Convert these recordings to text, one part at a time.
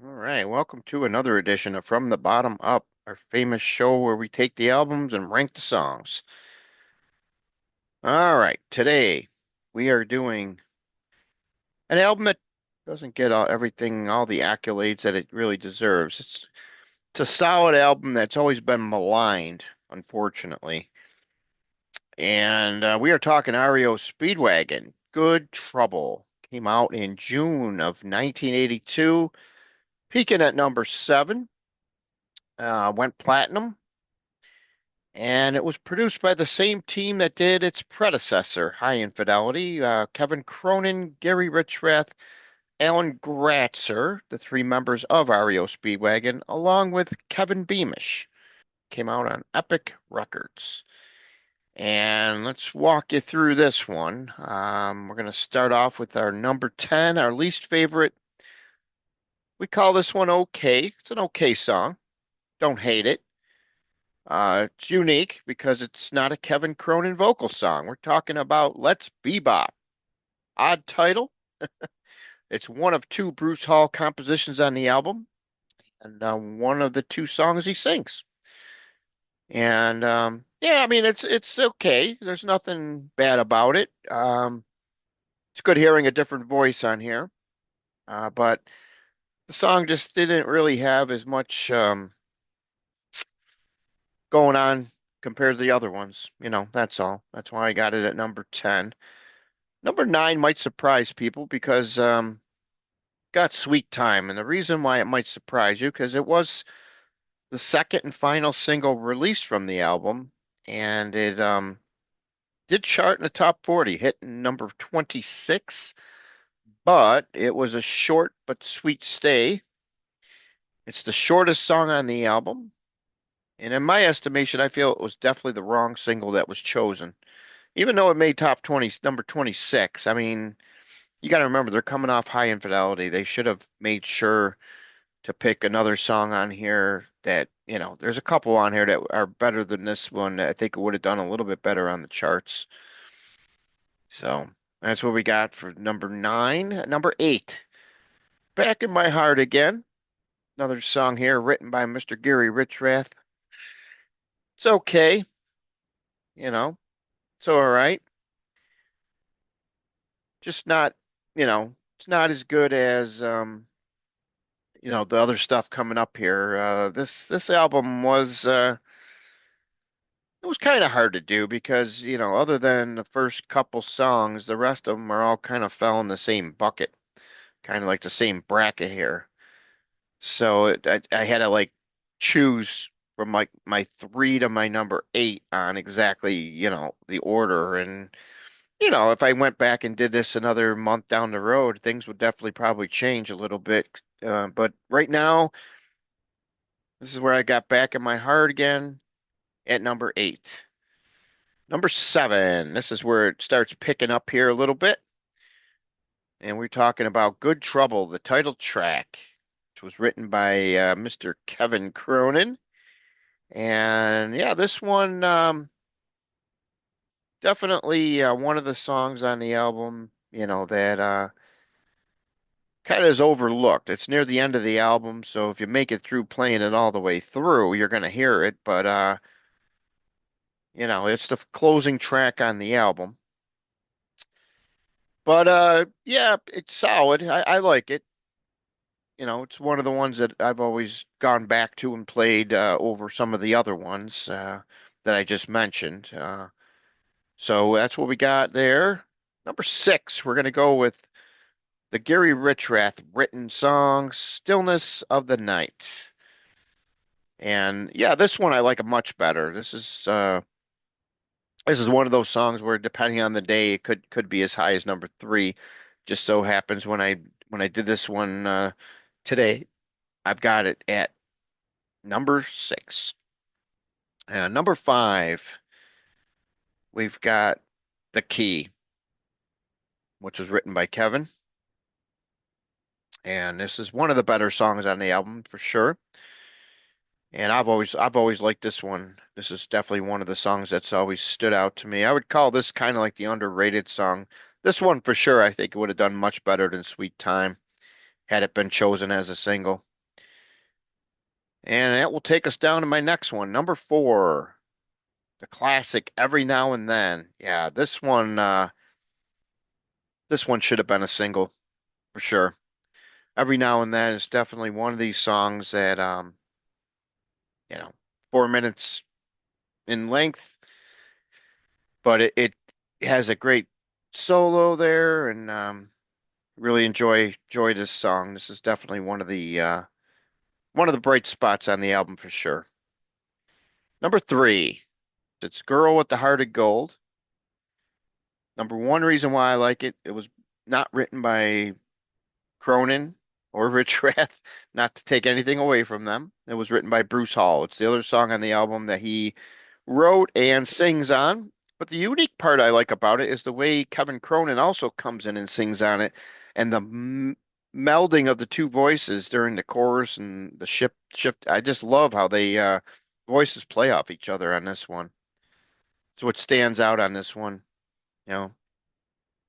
All right, welcome to another edition of From the Bottom Up, our famous show where we take the albums and rank the songs. All right, today we are doing an album that doesn't get all the accolades that it really deserves. It's a solid album that's always been maligned, unfortunately. And we are talking REO Speedwagon. Good Trouble came out in June of 1982, peaking at number seven. Went platinum. And it was produced by the same team that did its predecessor, High Infidelity. Kevin Cronin, Gary Richrath, Alan Gratzer, the three members of REO Speedwagon, along with Kevin Beamish, came out on Epic Records. And let's walk you through this one. We're going to start off with our number 10, our least favorite. We call this one okay. It's an okay song. Don't hate it. It's unique because it's not a Kevin Cronin vocal song. We're talking about Let's Bebop. Odd title. It's one of two Bruce Hall compositions on the album, and one of the two songs he sings. And yeah, I mean it's okay. There's nothing bad about it. It's good hearing a different voice on here, but the song just didn't really have as much going on compared to the other ones. That's all. That's why I got it at number 10. Number nine might surprise people because got Sweet Time, and the reason why it might surprise you because it was the second and final single released from the album, and it did chart in the top 40, hitting number 26, but it was a short but sweet stay. It's the shortest song on the album, and in my estimation, I feel it was definitely the wrong single that was chosen. Even though it made top 20, number 26, I mean, you got to remember they're coming off High Infidelity. They should have made sure to pick another song on here that, there's a couple on here that are better than this one. I think it would have done a little bit better on the charts. So that's what we got for number nine. Number eight, Back in My Heart Again. Another song here written by Mr. Gary Richrath. It's okay, you know, it's all right. Just not, it's not as good as the other stuff coming up here. This album was it was kind of hard to do because, other than the first couple songs, the rest of them are all kind of fell in the same bucket, kind of like the same bracket here. So I had to like choose from like my three to my number eight on exactly, the order. And, if I went back and did this another month down the road, things would definitely probably change a little bit. But right now, this is where I got Back in My Heart Again at number eight. Number seven, this is where it starts picking up here a little bit. And we're talking about Good Trouble, the title track, which was written by Mr. Kevin Cronin. And yeah, this one definitely one of the songs on the album, that kind of is overlooked. It's near the end of the album, so if you make it through playing it all the way through, you're going to hear it. But it's the closing track on the album. But yeah, it's solid. I like it. It's one of the ones that I've always gone back to and played over some of the other ones that I just mentioned. So that's what we got there. Number six, we're going to go with the Gary Richrath written song, Stillness of the Night. And yeah, this one I like much better. This is one of those songs where depending on the day, it could be as high as number three. Just so happens when I did this one today, I've got it at number six. Number five, we've got The Key, which was written by Kevin. And this is one of the better songs on the album for sure. And I've always liked this one. This is definitely one of the songs that's always stood out to me. I would call this kind of like the underrated song. This one for sure, I think it would have done much better than Sweet Time had it been chosen as a single. And that will take us down to my next one, number four, the classic Every Now and Then. Yeah, this one should have been a single for sure. Every Now and Then is definitely one of these songs that, you know, 4 minutes in length, but it has a great solo there, and really enjoy this song. This is definitely one of the bright spots on the album for sure. Number three, it's Girl with the Heart of Gold. Number one reason why I like it, it was not written by Cronin or Rich Rath, not to take anything away from them. It was written by Bruce Hall. It's the other song on the album that he wrote and sings on. But the unique part I like about it is the way Kevin Cronin also comes in and sings on it, and the m melding of the two voices during the chorus and the shift. I just love how they voices play off each other on this one. It's what stands out on this one, you know.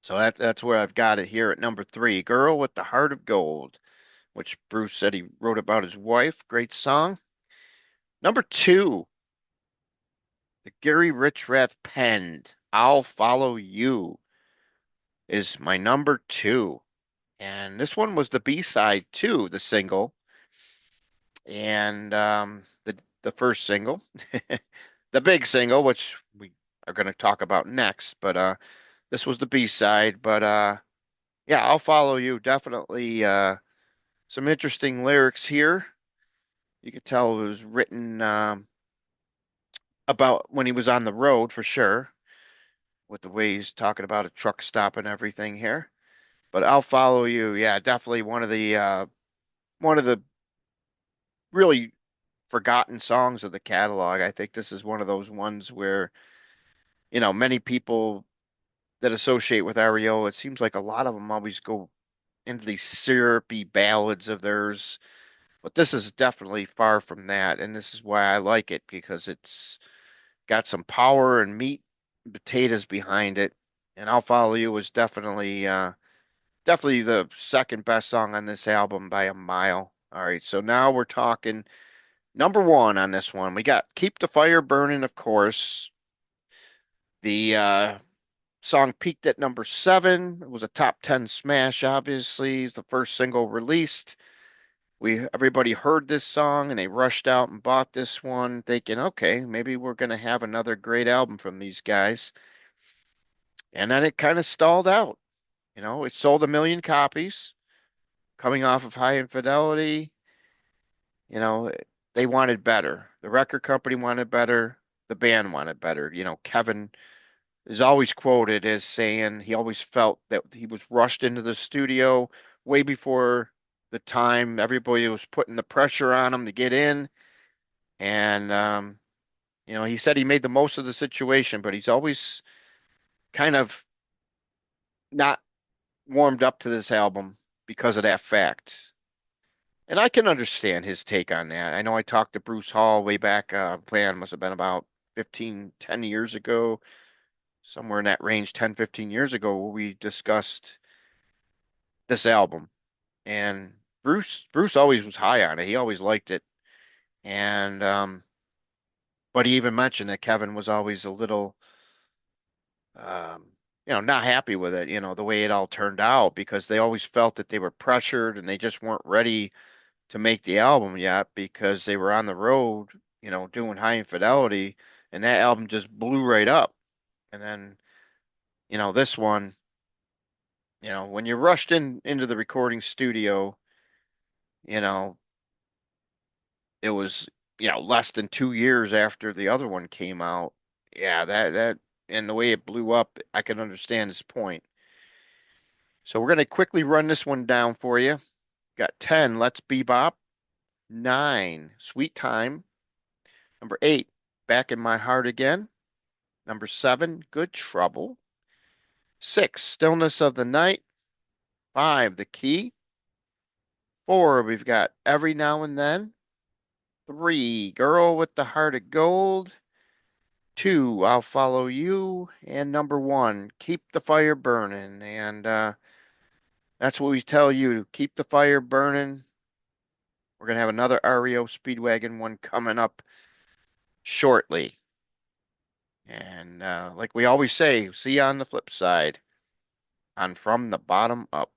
So that's where I've got it here at number three, Girl with the Heart of Gold, which Bruce said he wrote about his wife. Great song. Number two, the Gary Richrath penned I'll Follow You is my number two. And this one was the B-side to the single and the first single, the big single, which we are going to talk about next. But this was the B-side. But yeah, I'll Follow You. Definitely some interesting lyrics here. You could tell it was written about when he was on the road for sure, with the way he's talking about a truck stop and everything here. But I'll Follow You. Yeah, definitely one of the really forgotten songs of the catalog. I think this is one of those ones where, many people that associate with REO, it seems like a lot of them always go into these syrupy ballads of theirs. But this is definitely far from that, and this is why I like it because it's got some power and meat and potatoes behind it. And I'll Follow You was definitely the second best song on this album by a mile. All right, so now we're talking number one on this one. We got Keep the Fire Burning, of course. The song peaked at number seven. It was a top 10 smash, obviously. It's the first single released. Everybody heard this song and they rushed out and bought this one, thinking, okay, maybe we're gonna have another great album from these guys. And then it kind of stalled out. It sold 1 million copies coming off of High Infidelity. You know, they wanted better. The record company wanted better. The band wanted better. Kevin is always quoted as saying he always felt that he was rushed into the studio way before the time. Everybody was putting the pressure on him to get in. And, he said he made the most of the situation, but he's always kind of not warmed up to this album because of that fact. And I can understand his take on that. I know I talked to Bruce Hall way back, plan must have been about 15, 10 years ago, somewhere in that range, 10, 15 years ago, where we discussed this album. And Bruce always was high on it. He always liked it. And but he even mentioned that Kevin was always a little um, not happy with it, the way it all turned out because they always felt that they were pressured and they just weren't ready to make the album yet because they were on the road, doing High Infidelity, and that album just blew right up. And then, this one, when you're rushed into the recording studio, you know, it was, less than 2 years after the other one came out. Yeah, that and the way it blew up, I can understand his point. So we're gonna quickly run this one down for you. Got 10, Let's Bebop. 9, Sweet Time. Number 8, Back in My Heart Again. Number 7, Good Trouble. 6, Stillness of the Night. 5, The Key. 4, we've got Every Now and Then. 3, Girl with the Heart of Gold. 2, I'll Follow You. And number 1, Keep the Fire Burning. And that's what we tell you. Keep the fire burning. We're gonna have another REO Speedwagon one coming up shortly. And like we always say, see you on the flip side on From the Bottom Up.